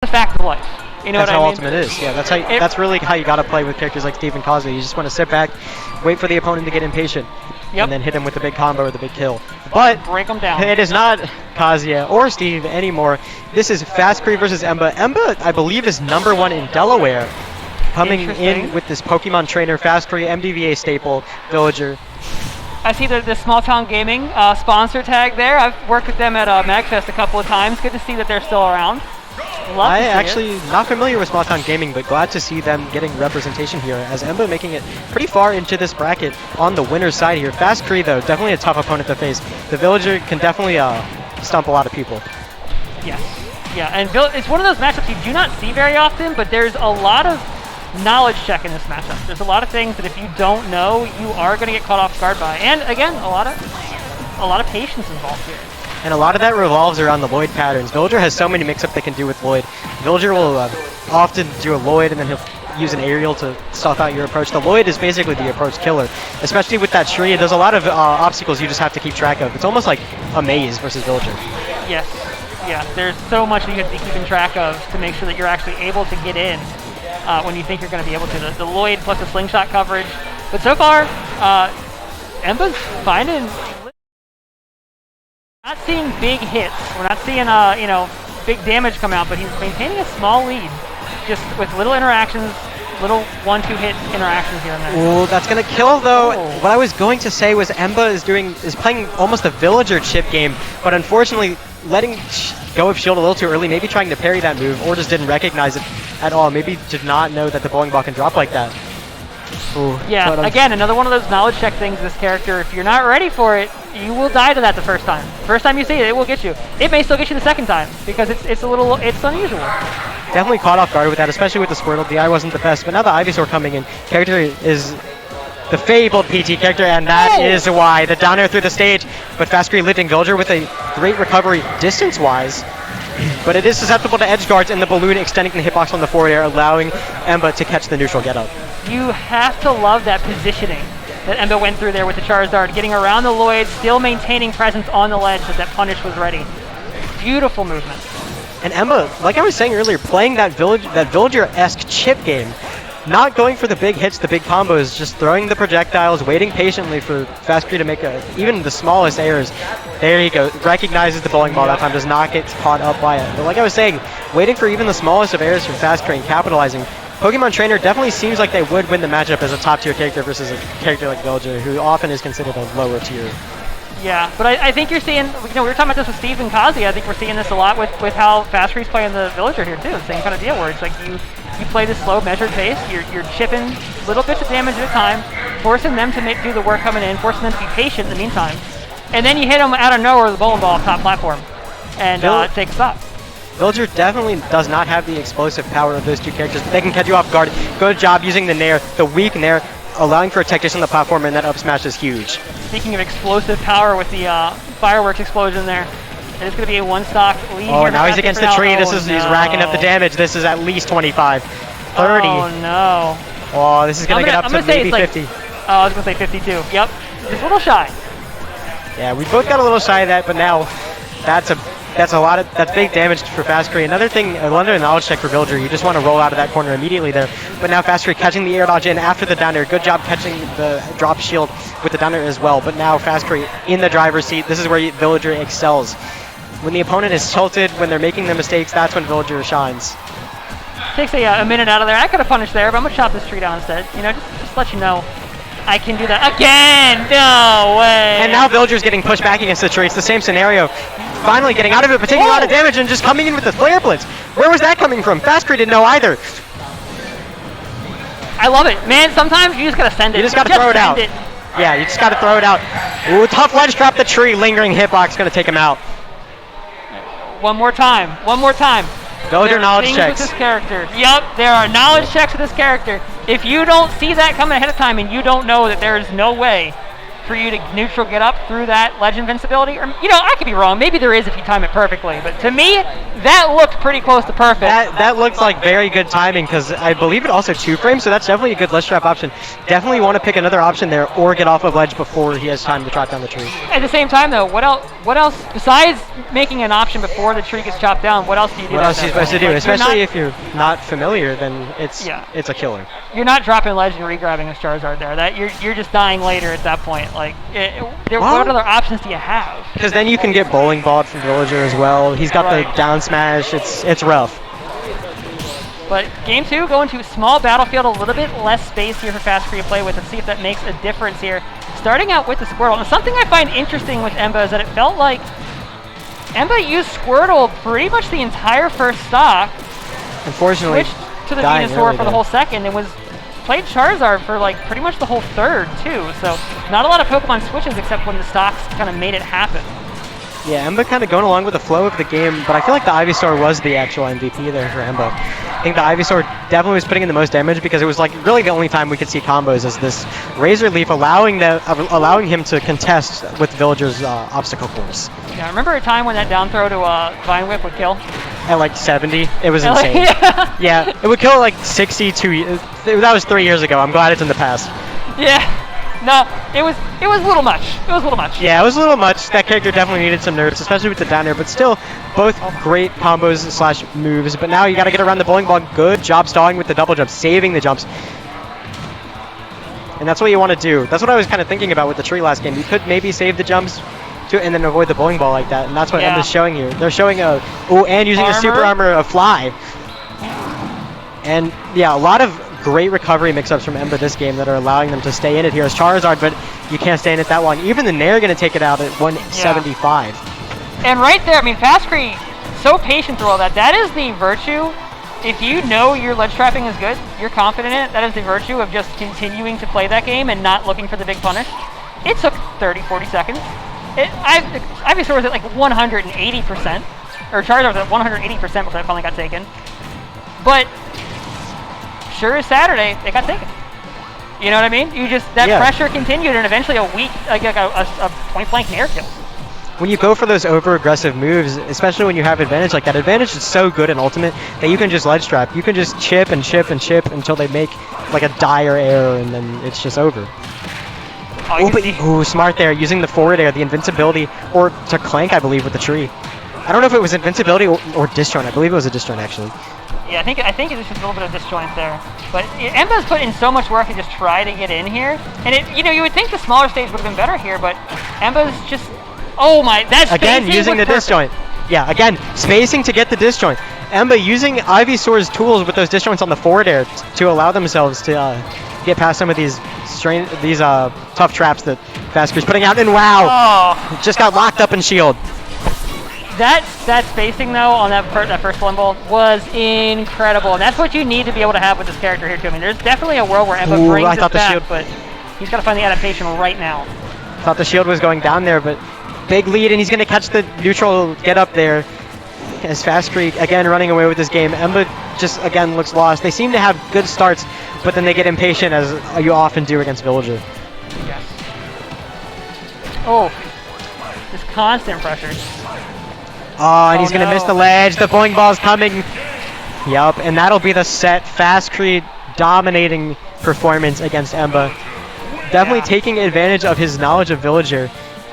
fact of life. You know That's what I how mean? Ultimate is. Yeah, that's really how you got to play with characters like Steve and Kazuya. You just want to sit back, wait for the opponent to get impatient, and then hit him with the big combo or the big kill. But break them down. it is not Kazuya or Steve anymore. This is fastcree versus Emba. Emba, I believe, is #1 in Delaware. Coming in with this Pokemon trainer, fastcree, MDVA staple, villager. I see the Small Town Gaming sponsor tag there. I've worked with them at MagFest a couple of times. Good to see that they're still around. I actually not familiar with Small Town Gaming, but glad to see them getting representation here, as Emba making it pretty far into this bracket on the winner's side here. fastcree, though, definitely a tough opponent to face. The villager can definitely stump a lot of people. Yes. Yeah, and it's one of those matchups you do not see very often, but there's a lot of knowledge check in this matchup. There's a lot of things that if you don't know, you are going to get caught off guard by. And again, a lot of patience involved here. And a lot of that revolves around the Lloyd patterns. Villager has so many mix-ups they can do with Lloyd. Villager will often do a Lloyd and then he'll use an aerial to stuff out your approach. The Lloyd is basically the approach killer, especially with that tree. There's a lot of obstacles you just have to keep track of. It's almost like a maze versus Villager. Yes. Yeah, there's so much that you have to be keeping track of to make sure that you're actually able to get in when you think you're going to be able to. The Lloyd plus the slingshot coverage. But so far, Emba's finding... Not seeing big hits. We're not seeing big damage come out, but he's maintaining a small lead, just with little interactions, little 1-2 hit interactions here and there. Ooh, that's gonna kill though. What I was going to say was Emba is playing almost a villager chip game, but unfortunately letting go of shield a little too early, maybe trying to parry that move, or just didn't recognize it at all. Maybe did not know that the bowling ball can drop like that. Ooh, yeah, again, another one of those knowledge check things, this character, if you're not ready for it, you will die to that the first time. First time you see it, it will get you. It may still get you the second time, because it's unusual. Definitely caught off guard with that, especially with the Squirtle. The eye wasn't the best, but now the Ivysaur coming in. Character is the fabled PT character, and that is why. The down air through the stage, but fastcree lifting Villager with a great recovery distance-wise. But it is susceptible to edge guards, and the balloon extending the hitbox on the forward air, allowing Emba to catch the neutral get-up. You have to love that positioning that Emba went through there with the Charizard, getting around the Lloyd, still maintaining presence on the ledge so that punish was ready. Beautiful movement. And Emba, like I was saying earlier, playing that Villager-esque chip game, not going for the big hits, the big combos, just throwing the projectiles, waiting patiently for fastcree to make even the smallest errors. There you go, recognizes the bowling ball that time, does not get caught up by it. But like I was saying, waiting for even the smallest of errors from fastcree and capitalizing. Pokemon Trainer definitely seems like they would win the matchup as a top tier character versus a character like Villager, who often is considered a lower tier. Yeah, but I think you're seeing, we were talking about this with Steve and Kazi. I think we're seeing this a lot with how fastcree's playing the Villager here too. Same kind of deal where it's like you play this slow, measured pace. You're chipping little bits of damage at a time, forcing them to do the work coming in, forcing them to be patient in the meantime, and then you hit them out of nowhere with a bowling ball off top platform, and take a stop. Villager definitely does not have the explosive power of those two characters, but they can catch you off guard. Good job using the Nair, the weak Nair, allowing for a tech dish on the platform, and that up smash is huge. Speaking of explosive power with the fireworks explosion there, it's going to be a one-stock lead. Oh, here now he's against the tree. He's racking up the damage. This is at least 25. 30. Oh, no. Oh, this is going to get up to maybe 50. I was going to say 52. Yep. Just a little shy. Yeah, we both got a little shy of that, but now that's big damage for fastcree. Another knowledge check for Villager. You just want to roll out of that corner immediately there. But now fastcree catching the air dodge in after the down air. Good job catching the drop shield with the down air as well. But now fastcree in the driver's seat. This is where Villager excels. When the opponent is tilted, when they're making the mistakes, that's when Villager shines. Takes a minute out of there. I could have punished there, but I'm going to chop this tree down instead. Just let you know. I can do that again! No way! And now Villager's getting pushed back against the tree. It's the same scenario. Finally getting out of it, but taking a lot of damage and just coming in with the Flare Blitz. Where was that coming from? fastcree didn't know either. I love it. Man, sometimes you just got to send it. You just got to throw it out. Yeah, you just got to throw it out. Ooh, tough ledge drop the tree. Lingering hitbox going to take him out. One more time. Villager knowledge checks. With this character. Yep, there are knowledge checks with this character. If you don't see that coming ahead of time and you don't know that there is no way for you to neutral get up through that ledge invincibility. Or, you know, I could be wrong. Maybe there is if you time it perfectly. But to me, that looked pretty close to perfect. That looks like very good timing because I believe it also 2-frames, so that's definitely a good ledge trap option. Definitely want to pick another option there or get off of ledge before he has time to chop down the tree. At the same time, though, what else besides making an option before the tree gets chopped down? What else do you do? What else are you supposed to do? Like, Especially if you're not familiar, then it's a killer. You're not dropping ledge and re-grabbing a Charizard there. That you're just dying later at that point. Like, what other options do you have? Because then you can get bowling balled from Villager as well. He's got the down smash. It's rough. But game 2, going to a small battlefield, a little bit less space here for fastcree to play with. Let's see if that makes a difference here. Starting out with the Squirtle. And something I find interesting with Emba is that it felt like Emba used Squirtle pretty much the entire first stock. Unfortunately, switched to the Venusaur for the whole second and played Charizard for like pretty much the whole third too. So not a lot of Pokemon switches except when the stocks kind of made it happen. Yeah, Emba kind of going along with the flow of the game, but I feel like the Ivysaur was the actual MVP there for Emba. I think the Ivysaur definitely was putting in the most damage because it was like really the only time we could see combos as this Razor Leaf allowing him to contest with Villager's obstacle course. Yeah, remember a time when that down throw to Vine Whip would kill? At like 70, it was insane. Yeah, it would kill at like 62. That was 3 years ago. I'm glad it's in the past. Yeah. No, it was a little much. It was a little much. Yeah, it was a little much. That character definitely needed some nerfs, especially with the down air, but still both great combos / moves. But now you got to get around the bowling ball. Good job stalling with the double jump, saving the jumps. And that's what you want to do. That's what I was kind of thinking about with the tree last game. You could maybe save the jumps and then avoid the bowling ball like that. And that's what Emba's showing here. They're showing and using a super armor of Fly. And yeah, a lot of great recovery mix-ups from Emba this game that are allowing them to stay in it here as Charizard, but you can't stay in it that long. Even the Nair going to take it out at 175. And right there, I mean, fastcree, so patient through all that. That is the virtue. If you know your ledge trapping is good, you're confident in it, that is the virtue of just continuing to play that game and not looking for the big punish. It took 30, 40 seconds. Ivysaur was at like 180%, or Charizard was at 180% before it finally got taken. But sure as Saturday, it got taken. You know what I mean? That pressure continued, and eventually a point blank Nair kill. When you go for those over-aggressive moves, especially when you have advantage like that, advantage is so good in Ultimate that you can just ledge trap. You can just chip and chip and chip until they make like a dire error, and then it's just over. Smart there, using the forward air, the invincibility, or to clank, I believe, with the tree. I don't know if it was invincibility or disjoint. I believe it was a disjoint, actually. Yeah, I think it's just a little bit of disjoint there. But Emba's put in so much work to just try to get in here. And you would think the smaller stage would have been better here, but Emba's just, that's again using the disjoint. Yeah, again, spacing to get the disjoint. Emba using Ivysaur's tools with those disjoints on the forward air to allow themselves to get past some of these tough traps that fastcree's putting out. And wow, just got locked up in shield. That spacing though on that first one ball was incredible, and that's what you need to be able to have with this character here too. I mean, there's definitely a world where Emba brings it back, but he's got to find the adaptation right now. Thought the shield was going down there, but big lead, and he's going to catch the neutral get up there. As fastcree again running away with this game. Emba just again looks lost. They seem to have good starts, but then they get impatient as you often do against Villager. Yes. Oh, just constant pressure. Oh, and he's going to miss the ledge. The bowling ball's coming. Yup, and that'll be the set. Fastcree dominating performance against Emba. Definitely taking advantage of his knowledge of Villager,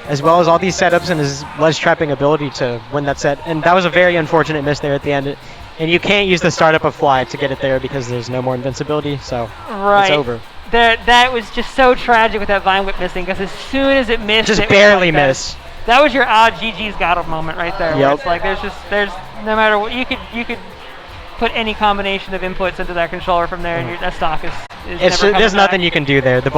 as well as all these setups and his ledge trapping ability to win that set. And that was a very unfortunate miss there at the end. And you can't use the startup of Fly to get it there because there's no more invincibility, so it's over. That was just so tragic with that Vine Whip missing, because as soon as it missed, just barely missed. That was your GG's got him moment right there. Where it's like there's no matter what you could put any combination of inputs into that controller from there, and that stock is never there's nothing you can do there. The ball